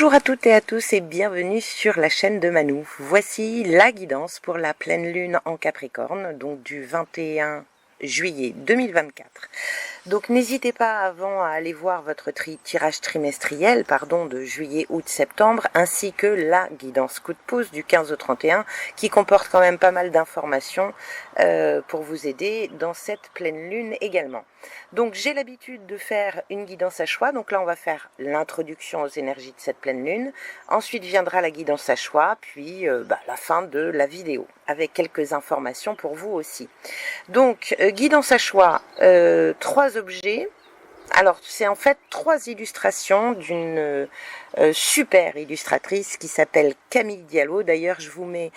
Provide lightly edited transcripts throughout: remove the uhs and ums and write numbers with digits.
Bonjour à toutes et à tous et bienvenue sur la chaîne de Manou. Voici la guidance pour la pleine lune en Capricorne, donc du 21 juillet 2024. Donc n'hésitez pas avant à aller voir votre tirage trimestriel de juillet, août, septembre, ainsi que la guidance coup de pouce du 15 au 31 qui comporte quand même pas mal d'informations pour vous aider dans cette pleine lune également. Donc j'ai l'habitude de faire une guidance à choix, donc là on va faire l'introduction aux énergies de cette pleine lune, ensuite viendra la guidance à choix, puis la fin de la vidéo, avec quelques informations pour vous aussi. Donc guidance à choix, 3 objets. Alors c'est en fait 3 illustrations d'une super illustratrice qui s'appelle Camille Diallo. D'ailleurs je vous mets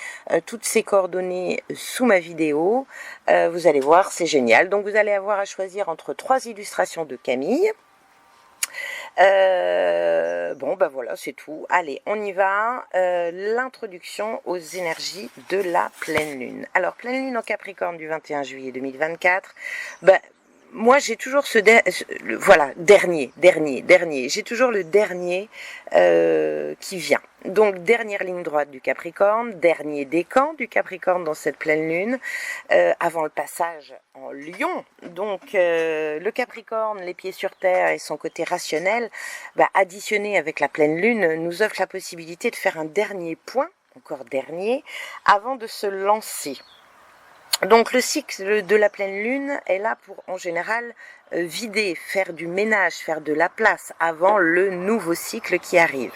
toutes ses coordonnées sous ma vidéo. Vous allez voir, c'est génial. Donc vous allez avoir à choisir entre 3 illustrations de Camille. Voilà, c'est tout. Allez, on y va. L'introduction aux énergies de la pleine lune. Alors, pleine lune en Capricorne du 21 juillet 2024. Moi, j'ai toujours dernier. J'ai toujours le dernier qui vient. Donc, dernière ligne droite du Capricorne, dernier décan du Capricorne dans cette pleine lune, avant le passage en Lion. Donc, le Capricorne, les pieds sur terre et son côté rationnel, additionné avec la pleine lune, nous offre la possibilité de faire un dernier point, encore dernier, avant de se lancer. Donc le cycle de la pleine lune est là pour, en général, vider, faire du ménage, faire de la place avant le nouveau cycle qui arrive.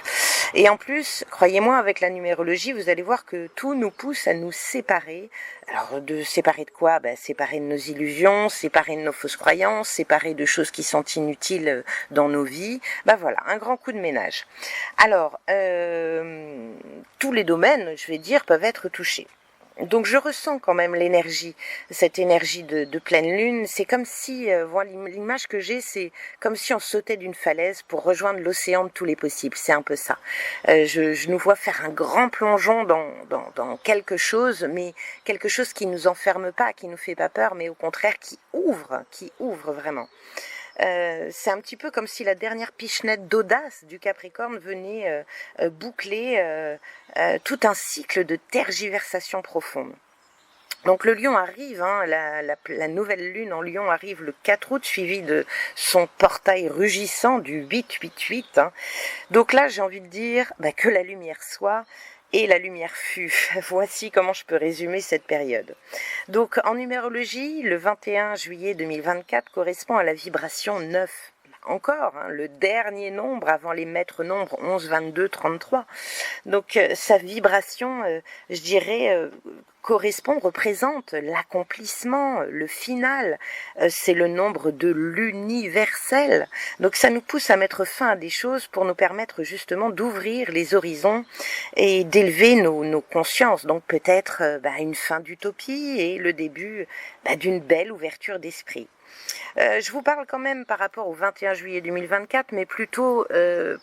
Et en plus, croyez-moi, avec la numérologie, vous allez voir que tout nous pousse à nous séparer. Alors, de séparer de quoi ? Séparer de nos illusions, séparer de nos fausses croyances, séparer de choses qui sont inutiles dans nos vies. Voilà, un grand coup de ménage. Alors, tous les domaines, je vais dire, peuvent être touchés. Donc je ressens quand même l'énergie, cette énergie de pleine lune. C'est comme si, l'image que j'ai, c'est comme si on sautait d'une falaise pour rejoindre l'océan de tous les possibles. C'est un peu ça. Je nous vois faire un grand plongeon dans quelque chose, mais quelque chose qui nous enferme pas, qui nous fait pas peur, mais au contraire qui ouvre vraiment. C'est un petit peu comme si la dernière pichenette d'audace du Capricorne venait boucler tout un cycle de tergiversation profonde. Donc le Lion arrive, la nouvelle lune en Lion arrive le 4 août, suivi de son portail rugissant du 8-8-8. Donc là, j'ai envie de dire que la lumière soit et la lumière fut. Voici comment je peux résumer cette période. Donc en numérologie, le 21 juillet 2024 correspond à la vibration 9. Encore, le dernier nombre avant les maîtres nombres 11, 22, 33. Donc sa vibration, je dirais, représente l'accomplissement, le final. C'est le nombre de l'universel. Donc ça nous pousse à mettre fin à des choses pour nous permettre justement d'ouvrir les horizons et d'élever nos consciences. Donc peut-être une fin d'utopie et le début d'une belle ouverture d'esprit. Je vous parle quand même par rapport au 21 juillet 2024, mais plutôt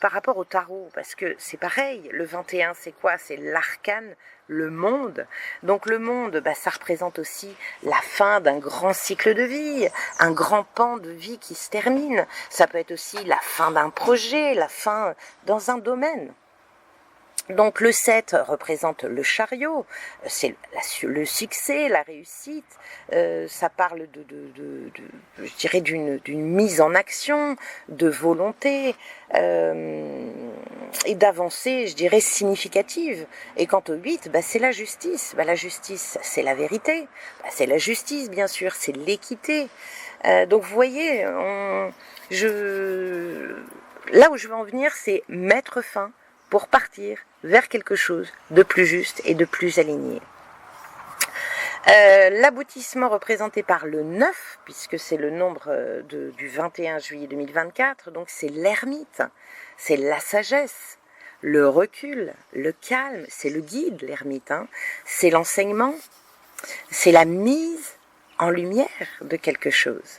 par rapport au tarot, parce que c'est pareil, le 21 c'est quoi ? C'est l'arcane, le monde. Donc le monde, ça représente aussi la fin d'un grand cycle de vie, un grand pan de vie qui se termine. Ça peut être aussi la fin d'un projet, la fin dans un domaine. Donc le 7 représente le chariot, c'est le succès, la réussite, ça parle je dirais d'une mise en action, de volonté et d'avancée, je dirais, significative. Et quant au 8, c'est la justice. La justice, c'est la vérité, c'est la justice bien sûr, c'est l'équité. Donc vous voyez, là où je veux en venir, c'est mettre fin pour partir vers quelque chose de plus juste et de plus aligné. L'aboutissement représenté par le 9, puisque c'est le nombre du 21 juillet 2024, donc c'est l'ermite, c'est la sagesse, le recul, le calme, c'est le guide, l'ermite, c'est l'enseignement, c'est la mise en lumière de quelque chose.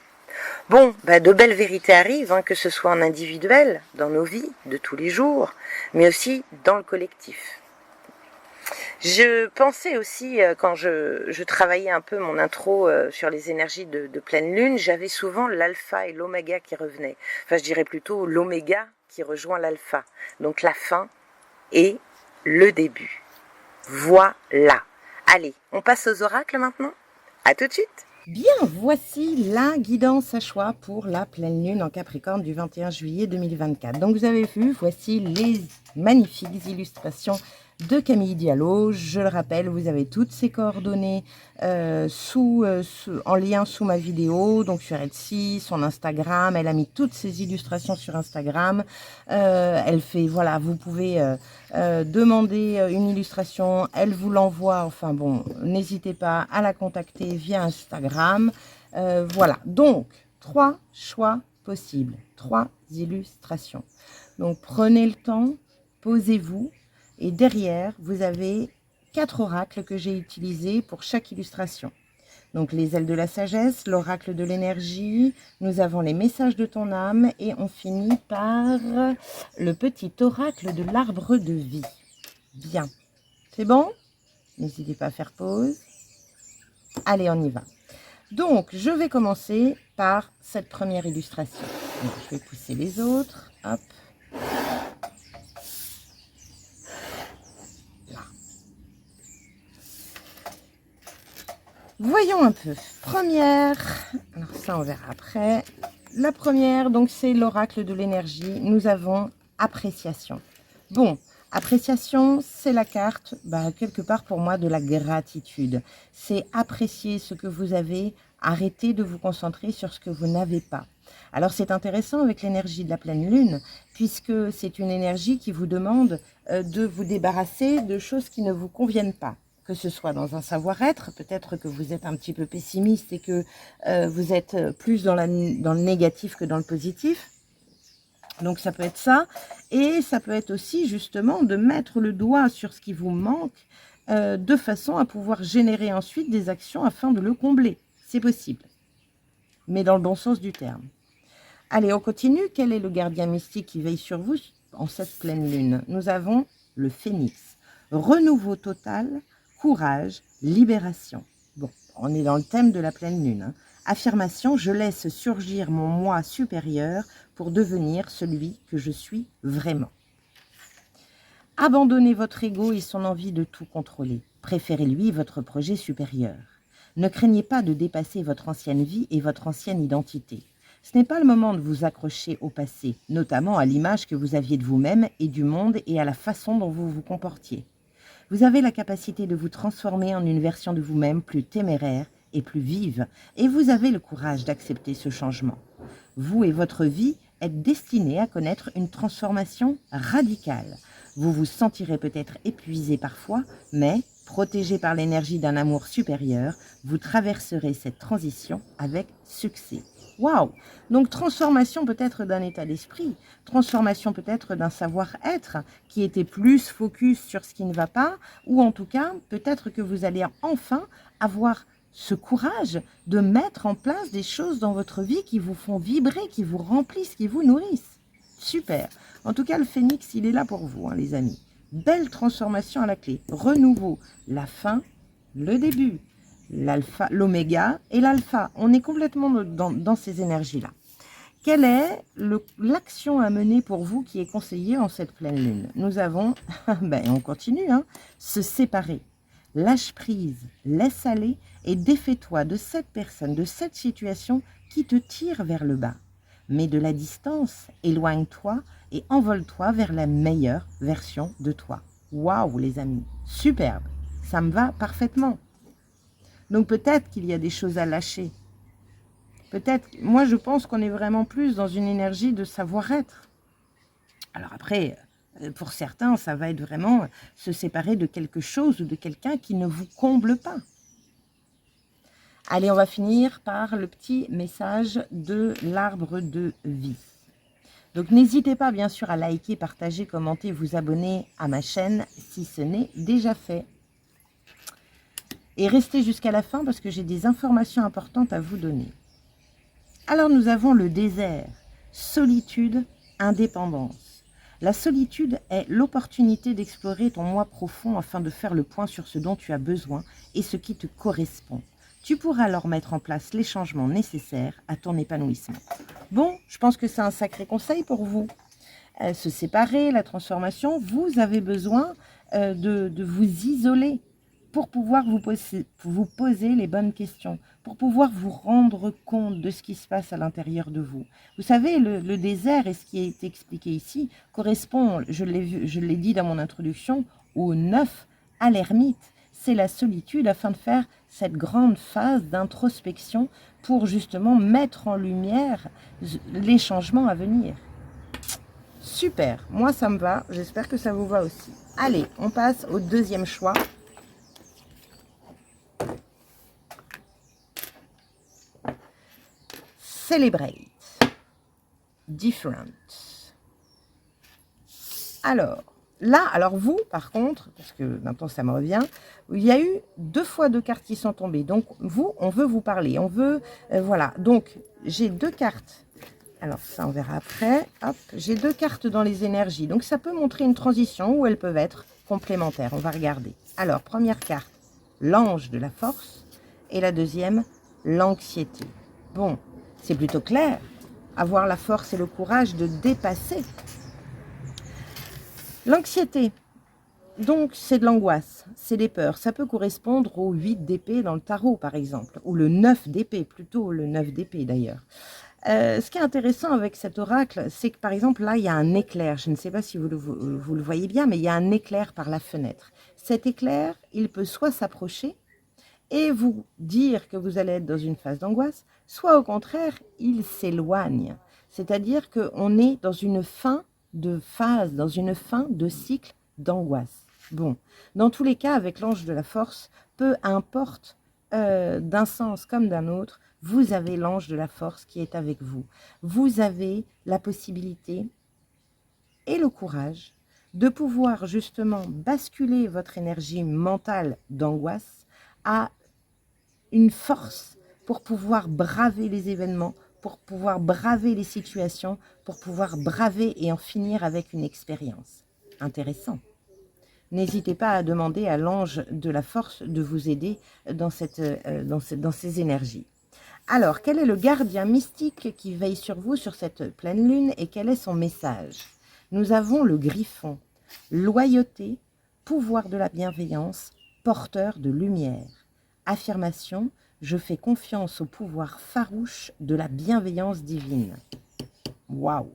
Bon, de belles vérités arrivent, que ce soit en individuel, dans nos vies de tous les jours, mais aussi dans le collectif. Je pensais aussi, quand je travaillais un peu mon intro sur les énergies de pleine lune, j'avais souvent l'alpha et l'oméga qui revenaient. Enfin, je dirais plutôt l'oméga qui rejoint l'alpha. Donc la fin et le début. Voilà. Allez, on passe aux oracles maintenant. À tout de suite. Bien, voici la guidance à choix pour la pleine lune en Capricorne du 21 juillet 2024. Donc vous avez vu, voici les magnifiques illustrations de Camille Diallo. Je le rappelle, vous avez toutes ses coordonnées en lien sous ma vidéo, donc sur Etsy, son Instagram. Elle a mis toutes ses illustrations sur Instagram. Elle fait, voilà, vous pouvez demander une illustration, elle vous l'envoie. Enfin bon, n'hésitez pas à la contacter via Instagram. Voilà, donc 3 choix possibles, 3 illustrations. Donc prenez le temps, posez-vous. Et derrière, vous avez 4 oracles que j'ai utilisés pour chaque illustration. Donc les ailes de la sagesse, l'oracle de l'énergie, nous avons les messages de ton âme et on finit par le petit oracle de l'arbre de vie. Bien, c'est bon? N'hésitez pas à faire pause. Allez, on y va. Donc, je vais commencer par cette première illustration. Donc, je vais pousser les autres. Hop. Voyons un peu. Première, alors ça on verra après. La première, donc c'est l'oracle de l'énergie. Nous avons appréciation. Bon, appréciation, c'est la carte, quelque part pour moi, de la gratitude. C'est apprécier ce que vous avez, arrêter de vous concentrer sur ce que vous n'avez pas. Alors c'est intéressant avec l'énergie de la pleine lune, puisque c'est une énergie qui vous demande de vous débarrasser de choses qui ne vous conviennent pas. Que ce soit dans un savoir-être, peut-être que vous êtes un petit peu pessimiste et que vous êtes plus dans le négatif que dans le positif. Donc ça peut être ça, et ça peut être aussi justement de mettre le doigt sur ce qui vous manque de façon à pouvoir générer ensuite des actions afin de le combler. C'est possible, mais dans le bon sens du terme. Allez, on continue. Quel est le gardien mystique qui veille sur vous en cette pleine lune? Nous avons le phénix. Renouveau total, courage, libération. Bon, on est dans le thème de la pleine lune. Hein. Affirmation, je laisse surgir mon moi supérieur pour devenir celui que je suis vraiment. Abandonnez votre ego et son envie de tout contrôler. Préférez-lui votre projet supérieur. Ne craignez pas de dépasser votre ancienne vie et votre ancienne identité. Ce n'est pas le moment de vous accrocher au passé, notamment à l'image que vous aviez de vous-même et du monde et à la façon dont vous vous comportiez. Vous avez la capacité de vous transformer en une version de vous-même plus téméraire et plus vive, et vous avez le courage d'accepter ce changement. Vous et votre vie êtes destinés à connaître une transformation radicale. Vous vous sentirez peut-être épuisé parfois, mais protégé par l'énergie d'un amour supérieur, vous traverserez cette transition avec succès. Waouh! Donc transformation peut-être d'un état d'esprit, transformation peut-être d'un savoir-être qui était plus focus sur ce qui ne va pas, ou en tout cas peut-être que vous allez enfin avoir ce courage de mettre en place des choses dans votre vie qui vous font vibrer, qui vous remplissent, qui vous nourrissent. Super! En tout cas, le phénix, il est là pour vous, hein, les amis. Belle transformation à la clé. Renouveau, la fin, le début. L'alpha, l'oméga et l'alpha. On est complètement dans ces énergies-là. Quelle est l'action à mener pour vous qui est conseillée en cette pleine lune? Nous avons, on continue, hein, se séparer. Lâche prise, laisse aller et défais-toi de cette personne, de cette situation qui te tire vers le bas. Mets de la distance, éloigne-toi et envole-toi vers la meilleure version de toi. Waouh les amis, superbe, ça me va parfaitement. Donc peut-être qu'il y a des choses à lâcher. Peut-être, moi je pense qu'on est vraiment plus dans une énergie de savoir-être. Alors après, pour certains, ça va être vraiment se séparer de quelque chose ou de quelqu'un qui ne vous comble pas. Allez, on va finir par le petit message de l'arbre de vie. Donc n'hésitez pas bien sûr à liker, partager, commenter, vous abonner à ma chaîne si ce n'est déjà fait. Et restez jusqu'à la fin parce que j'ai des informations importantes à vous donner. Alors nous avons le désert, solitude, indépendance. La solitude est l'opportunité d'explorer ton moi profond afin de faire le point sur ce dont tu as besoin et ce qui te correspond. Tu pourras alors mettre en place les changements nécessaires à ton épanouissement. Bon, je pense que c'est un sacré conseil pour vous. se séparer, la transformation, vous avez besoin de vous isoler pour pouvoir vous poser les bonnes questions, pour pouvoir vous rendre compte de ce qui se passe à l'intérieur de vous. Vous savez, le désert, et ce qui est expliqué ici, correspond, je l'ai dit dans mon introduction, au 9, à l'ermite. C'est la solitude afin de faire cette grande phase d'introspection pour justement mettre en lumière les changements à venir. Super, moi ça me va, j'espère que ça vous va aussi. Allez, on passe au deuxième choix. Celebrate. Different. Alors, là, alors vous, par contre, parce que maintenant ça me revient, il y a eu 2 fois 2 cartes qui sont tombées. Donc, vous, on veut vous parler. On veut, voilà. Donc, j'ai 2 cartes. Alors, ça, on verra après. Hop, j'ai 2 cartes dans les énergies. Donc, ça peut montrer une transition ou elles peuvent être complémentaires. On va regarder. Alors, première carte, l'ange de la force. Et la deuxième, l'anxiété. Bon, c'est plutôt clair. Avoir la force et le courage de dépasser. L'anxiété, donc c'est de l'angoisse, c'est des peurs. Ça peut correspondre au 8 d'épée dans le tarot, par exemple. Ou le 9 d'épée, plutôt le 9 d'épée d'ailleurs. Ce qui est intéressant avec cet oracle, c'est que par exemple là il y a un éclair, je ne sais pas si vous le voyez bien, mais il y a un éclair par la fenêtre. Cet éclair, il peut soit s'approcher et vous dire que vous allez être dans une phase d'angoisse, soit au contraire, il s'éloigne. C'est-à-dire qu'on est dans une fin de phase, dans une fin de cycle d'angoisse. Bon, dans tous les cas, avec l'ange de la force, peu importe d'un sens comme d'un autre, vous avez l'ange de la force qui est avec vous. Vous avez la possibilité et le courage de pouvoir justement basculer votre énergie mentale d'angoisse à une force pour pouvoir braver les événements, pour pouvoir braver les situations, pour pouvoir braver et en finir avec une expérience. Intéressant. N'hésitez pas à demander à l'ange de la force de vous aider dans ces énergies. Alors, quel est le gardien mystique qui veille sur vous sur cette pleine lune et quel est son message? Nous avons le griffon, loyauté, pouvoir de la bienveillance, porteur de lumière. Affirmation, je fais confiance au pouvoir farouche de la bienveillance divine. Waouh!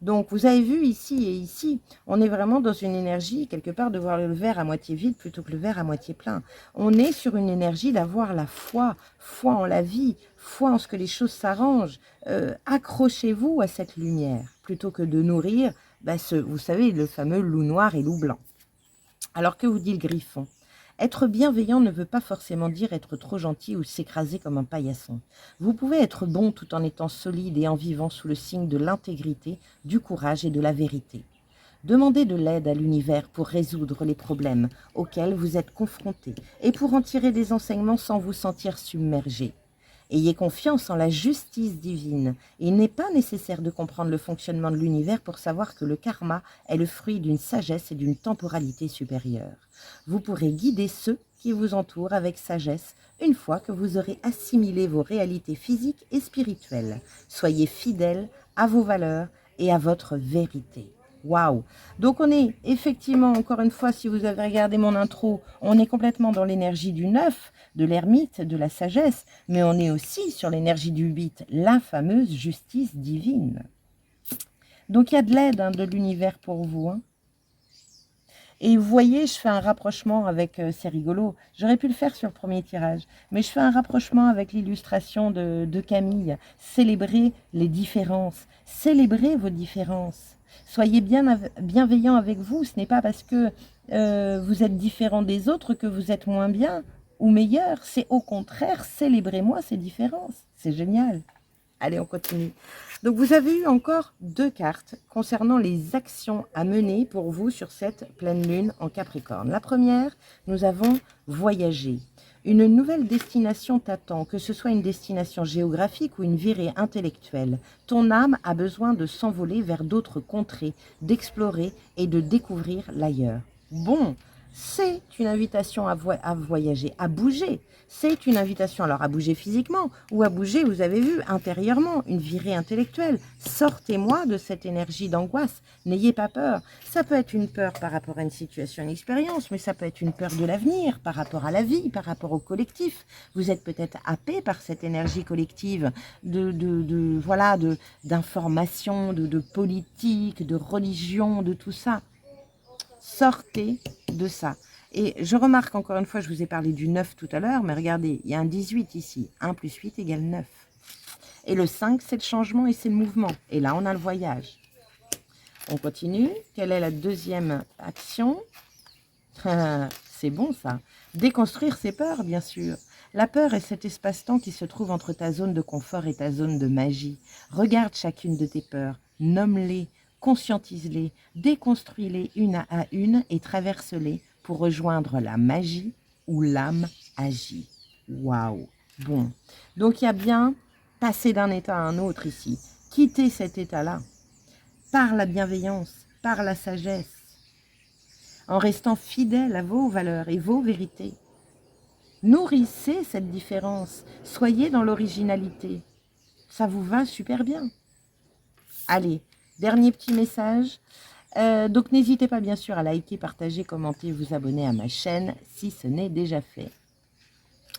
Donc, vous avez vu ici et ici, on est vraiment dans une énergie, quelque part, de voir le verre à moitié vide plutôt que le verre à moitié plein. On est sur une énergie d'avoir la foi, foi en la vie, foi en ce que les choses s'arrangent. Accrochez-vous à cette lumière, plutôt que de nourrir, vous savez, le fameux loup noir et loup blanc. Alors, que vous dit le griffon? Être bienveillant ne veut pas forcément dire être trop gentil ou s'écraser comme un paillasson. Vous pouvez être bon tout en étant solide et en vivant sous le signe de l'intégrité, du courage et de la vérité. Demandez de l'aide à l'univers pour résoudre les problèmes auxquels vous êtes confrontés et pour en tirer des enseignements sans vous sentir submergé. Ayez confiance en la justice divine. Il n'est pas nécessaire de comprendre le fonctionnement de l'univers pour savoir que le karma est le fruit d'une sagesse et d'une temporalité supérieure. Vous pourrez guider ceux qui vous entourent avec sagesse une fois que vous aurez assimilé vos réalités physiques et spirituelles. Soyez fidèles à vos valeurs et à votre vérité. Waouh! Donc on est effectivement, encore une fois, si vous avez regardé mon intro, on est complètement dans l'énergie du 9, de l'ermite, de la sagesse, mais on est aussi sur l'énergie du 8, la fameuse justice divine. Donc il y a de l'aide de l'univers pour vous. Et vous voyez, je fais un rapprochement avec, c'est rigolo, j'aurais pu le faire sur le premier tirage, mais je fais un rapprochement avec l'illustration de Camille. Célébrez les différences, célébrez vos différences. Soyez bienveillant avec vous, ce n'est pas parce que vous êtes différent des autres que vous êtes moins bien ou meilleur, c'est au contraire, célébrez-moi ces différences, c'est génial. Allez, on continue. Donc, vous avez eu encore 2 cartes concernant les actions à mener pour vous sur cette pleine lune en Capricorne. La première, nous avons voyager. Une nouvelle destination t'attend, que ce soit une destination géographique ou une virée intellectuelle. Ton âme a besoin de s'envoler vers d'autres contrées, d'explorer et de découvrir l'ailleurs. Bon, C'est une invitation à voyager, à bouger. C'est une invitation alors à bouger physiquement ou à bouger, vous avez vu, intérieurement, une virée intellectuelle. Sortez-moi de cette énergie d'angoisse. N'ayez pas peur. Ça peut être une peur par rapport à une situation, une expérience, mais ça peut être une peur de l'avenir, par rapport à la vie, par rapport au collectif. Vous êtes peut-être happé par cette énergie collective voilà, d'information, de politique, de religion, de tout ça. Sortez de ça. Et je remarque encore une fois, je vous ai parlé du 9 tout à l'heure, mais regardez, il y a un 18 ici. 1 plus 8 égale 9. Et le 5, c'est le changement et c'est le mouvement. Et là, on a le voyage. On continue. Quelle est la deuxième action? C'est bon ça. Déconstruire ses peurs, bien sûr. La peur est cet espace-temps qui se trouve entre ta zone de confort et ta zone de magie. Regarde chacune de tes peurs, nomme-les, conscientise-les, déconstruis-les une à une et traverse-les pour rejoindre la magie où l'âme agit. Waouh! Bon, donc il y a bien passer d'un état à un autre ici. Quitter cet état-là par la bienveillance, par la sagesse, en restant fidèle à vos valeurs et vos vérités. Nourrissez cette différence, soyez dans l'originalité. Ça vous va super bien. Allez, dernier petit message. Donc n'hésitez pas bien sûr à liker, partager, commenter, vous abonner à ma chaîne si ce n'est déjà fait.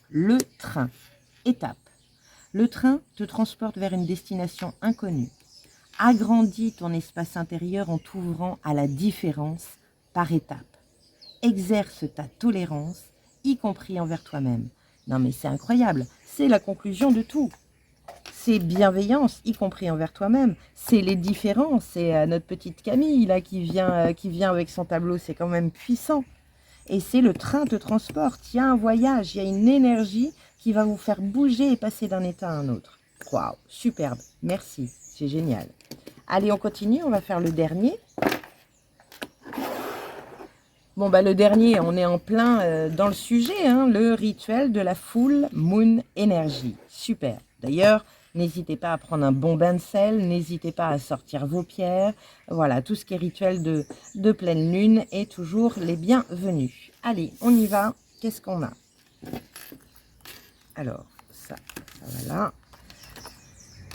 Le train. Étape. Le train te transporte vers une destination inconnue. Agrandis ton espace intérieur en t'ouvrant à la différence par étapes. Exerce ta tolérance, y compris envers toi-même. Non mais c'est incroyable, c'est la conclusion de tout. C'est bienveillance, y compris envers toi-même. C'est les différences, c'est notre petite Camille là qui vient avec son tableau, c'est quand même puissant. Et c'est le train te transporte, il y a un voyage, il y a une énergie qui va vous faire bouger et passer d'un état à un autre. Waouh, superbe, merci, c'est génial. Allez, on continue, on va faire le dernier. Bon, bah le dernier, on est en plein dans le sujet, hein, le rituel de la full moon energy. Super. D'ailleurs, n'hésitez pas à prendre un bon bain de sel, n'hésitez pas à sortir vos pierres. Voilà, tout ce qui est rituel de pleine lune est toujours les bienvenus. Allez, on y va. Qu'est-ce qu'on a? Alors, ça va là.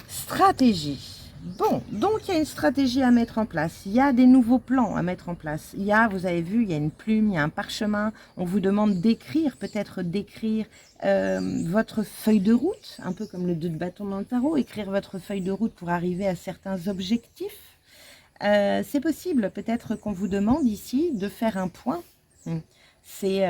Stratégie. Bon, donc il y a une stratégie à mettre en place, il y a des nouveaux plans à mettre en place. Il y a, vous avez vu, il y a une plume, il y a un parchemin. On vous demande d'écrire, peut-être d'écrire votre feuille de route, un peu comme le 2 de bâton dans le tarot, écrire votre feuille de route pour arriver à certains objectifs. C'est possible, peut-être qu'on vous demande ici de faire un point. C'est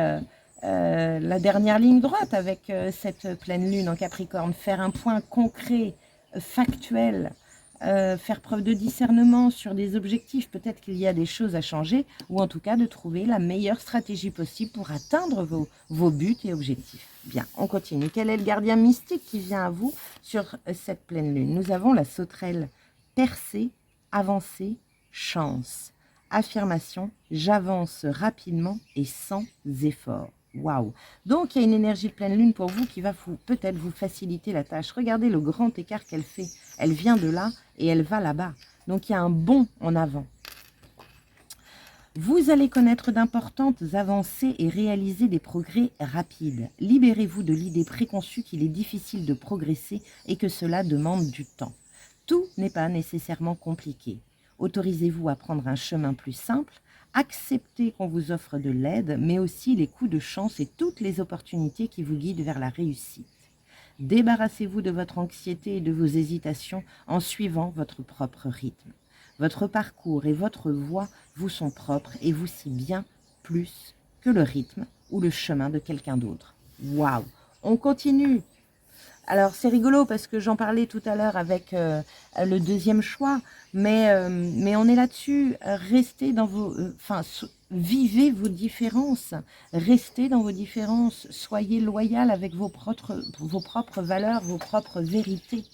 la dernière ligne droite avec cette pleine lune en Capricorne, faire un point concret, factuel, faire preuve de discernement sur des objectifs, peut-être qu'il y a des choses à changer, ou en tout cas de trouver la meilleure stratégie possible pour atteindre vos buts et objectifs. Bien, on continue. Quel est le gardien mystique qui vient à vous sur cette pleine lune? Nous avons la sauterelle. Percer, avancer, chance. Affirmation, j'avance rapidement et sans effort. Waouh! Donc, il y a une énergie de pleine lune pour vous qui va peut-être vous faciliter la tâche. Regardez le grand écart qu'elle fait. Elle vient de là et elle va là-bas. Donc, il y a un bond en avant. Vous allez connaître d'importantes avancées et réaliser des progrès rapides. Libérez-vous de l'idée préconçue qu'il est difficile de progresser et que cela demande du temps. Tout n'est pas nécessairement compliqué. Autorisez-vous à prendre un chemin plus simple. Acceptez qu'on vous offre de l'aide, mais aussi les coups de chance et toutes les opportunités qui vous guident vers la réussite. Débarrassez-vous de votre anxiété et de vos hésitations en suivant votre propre rythme. Votre parcours et votre voie vous sont propres et vous si bien plus que le rythme ou le chemin de quelqu'un d'autre. Waouh! On continue! Alors, c'est rigolo parce que j'en parlais tout à l'heure avec le deuxième choix, mais on est là-dessus. Restez dans vivez vos différences. Restez dans vos différences. Soyez loyal avec vos propres valeurs, vos propres vérités.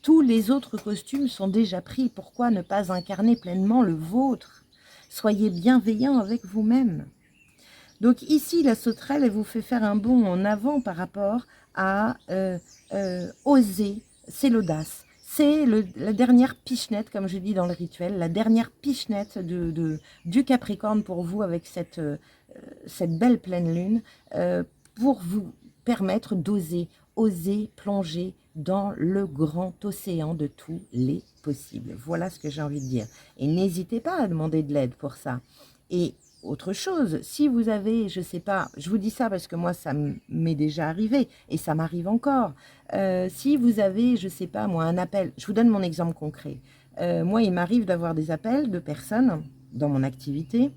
Tous les autres costumes sont déjà pris. Pourquoi ne pas incarner pleinement le vôtre? Soyez bienveillant avec vous-même. Donc ici, la sauterelle, elle vous fait faire un bond en avant par rapport à oser, c'est l'audace. C'est la dernière pichenette, comme je dis dans le rituel, la dernière pichenette du Capricorne pour vous avec cette cette belle pleine lune pour vous permettre d'oser, oser plonger dans le grand océan de tous les possibles. Voilà ce que j'ai envie de dire. Et n'hésitez pas à demander de l'aide pour ça. Et autre chose, si vous avez, je sais pas, je vous dis ça parce que moi ça m'est déjà arrivé et ça m'arrive encore. Si vous avez, je sais pas moi, un appel, je vous donne mon exemple concret. Moi, il m'arrive d'avoir des appels de personnes dans mon activité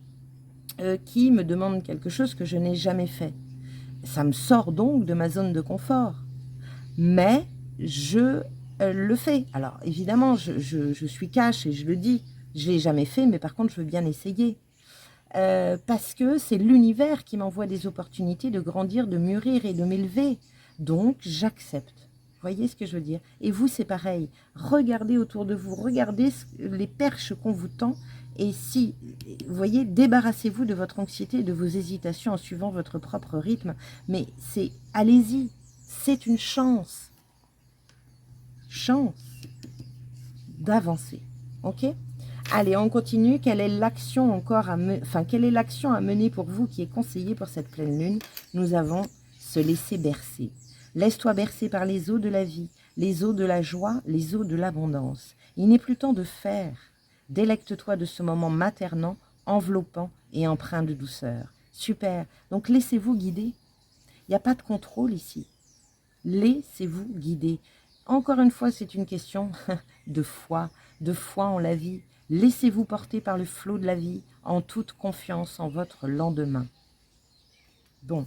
qui me demandent quelque chose que je n'ai jamais fait. Ça me sort donc de ma zone de confort. Mais je le fais. Alors évidemment, je suis cash et je le dis. Je ne l'ai jamais fait, mais par contre, je veux bien essayer. Parce que c'est l'univers qui m'envoie des opportunités de grandir, de mûrir et de m'élever. Donc, j'accepte. Vous voyez ce que je veux dire? Et vous, c'est pareil. Regardez autour de vous, regardez les perches qu'on vous tend. Et si, vous voyez, débarrassez-vous de votre anxiété et de vos hésitations en suivant votre propre rythme. Mais c'est, allez-y, c'est une chance d'avancer. Ok? Allez, on continue. Quelle est l'action encore quelle est l'action à mener pour vous qui est conseillée pour cette pleine lune? Nous avons se laisser bercer. Laisse-toi bercer par les eaux de la vie, les eaux de la joie, les eaux de l'abondance. Il n'est plus temps de faire. Délecte-toi de ce moment maternant, enveloppant et empreint de douceur. Super. Donc laissez-vous guider. Il n'y a pas de contrôle ici. Laissez-vous guider. Encore une fois, c'est une question de foi en la vie. Laissez-vous porter par le flot de la vie en toute confiance en votre lendemain. Bon.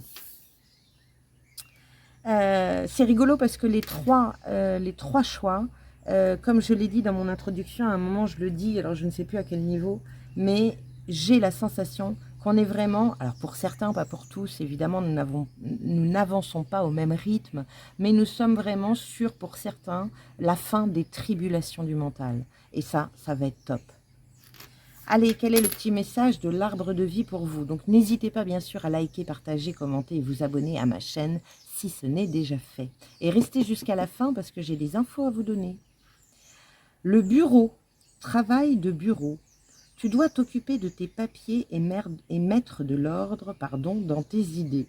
C'est rigolo parce que les trois choix, comme je l'ai dit dans mon introduction, à un moment je le dis, alors je ne sais plus à quel niveau, mais j'ai la sensation qu'on est vraiment, alors pour certains, pas pour tous, évidemment, nous n'avançons pas au même rythme, mais nous sommes vraiment sur, pour certains, la fin des tribulations du mental. Et ça va être top. Allez, quel est le petit message de l'arbre de vie pour vous? Donc n'hésitez pas bien sûr à liker, partager, commenter et vous abonner à ma chaîne si ce n'est déjà fait. Et restez jusqu'à la fin parce que j'ai des infos à vous donner. Le bureau, travail de bureau. Tu dois t'occuper de tes papiers et mettre de l'ordre dans tes idées.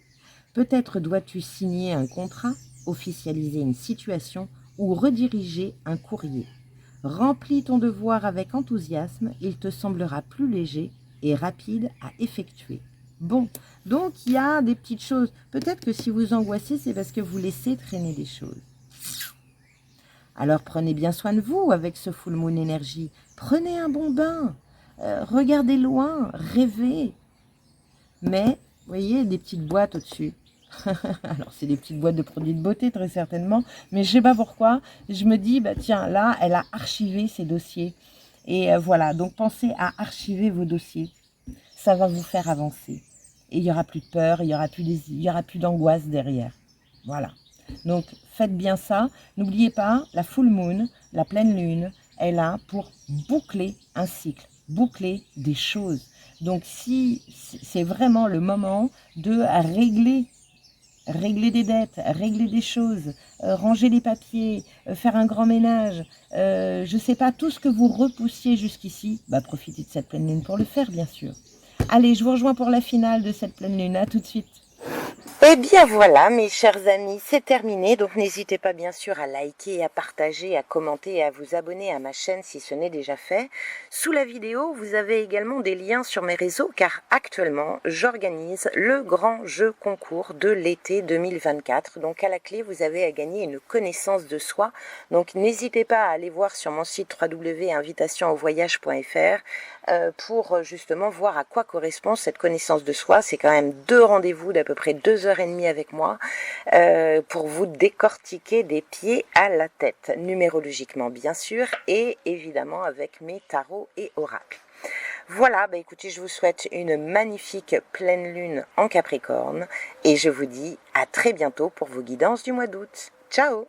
Peut-être dois-tu signer un contrat, officialiser une situation ou rediriger un courrier. Remplis ton devoir avec enthousiasme, il te semblera plus léger et rapide à effectuer. Bon, donc il y a des petites choses. Peut-être que si vous angoissez, c'est parce que vous laissez traîner des choses. Alors prenez bien soin de vous avec ce full moon énergie. Prenez un bon bain, regardez loin, rêvez. Mais, vous voyez, des petites boîtes au-dessus. Alors, c'est des petites boîtes de produits de beauté, très certainement. Mais je ne sais pas pourquoi. Je me dis, bah, tiens, là, elle a archivé ses dossiers. Et voilà, donc pensez à archiver vos dossiers. Ça va vous faire avancer. Et il n'y aura plus de peur, il n'y aura plus d'angoisse derrière. Voilà. Donc, faites bien ça. N'oubliez pas, la full moon, la pleine lune, est là pour boucler un cycle, boucler des choses. Donc, si c'est vraiment le moment de régler des dettes, régler des choses, ranger les papiers, faire un grand ménage, je ne sais pas, tout ce que vous repoussiez jusqu'ici, bah, profitez de cette pleine lune pour le faire, bien sûr. Allez, je vous rejoins pour la finale de cette pleine lune. À tout de suite. Eh bien voilà, mes chers amis, c'est terminé. Donc n'hésitez pas bien sûr à liker, à partager, à commenter et à vous abonner à ma chaîne si ce n'est déjà fait. Sous la vidéo, vous avez également des liens sur mes réseaux car actuellement, j'organise le grand jeu concours de l'été 2024. Donc à la clé, vous avez à gagner une connaissance de soi. Donc n'hésitez pas à aller voir sur mon site www.invitationauvoyage.fr pour justement voir à quoi correspond cette connaissance de soi. C'est quand même 2 rendez-vous d'à peu près 2h30 avec moi pour vous décortiquer des pieds à la tête, numérologiquement bien sûr, et évidemment avec mes tarots et oracles. Voilà, bah écoutez, je vous souhaite une magnifique pleine lune en Capricorne et je vous dis à très bientôt pour vos guidances du mois d'août. Ciao!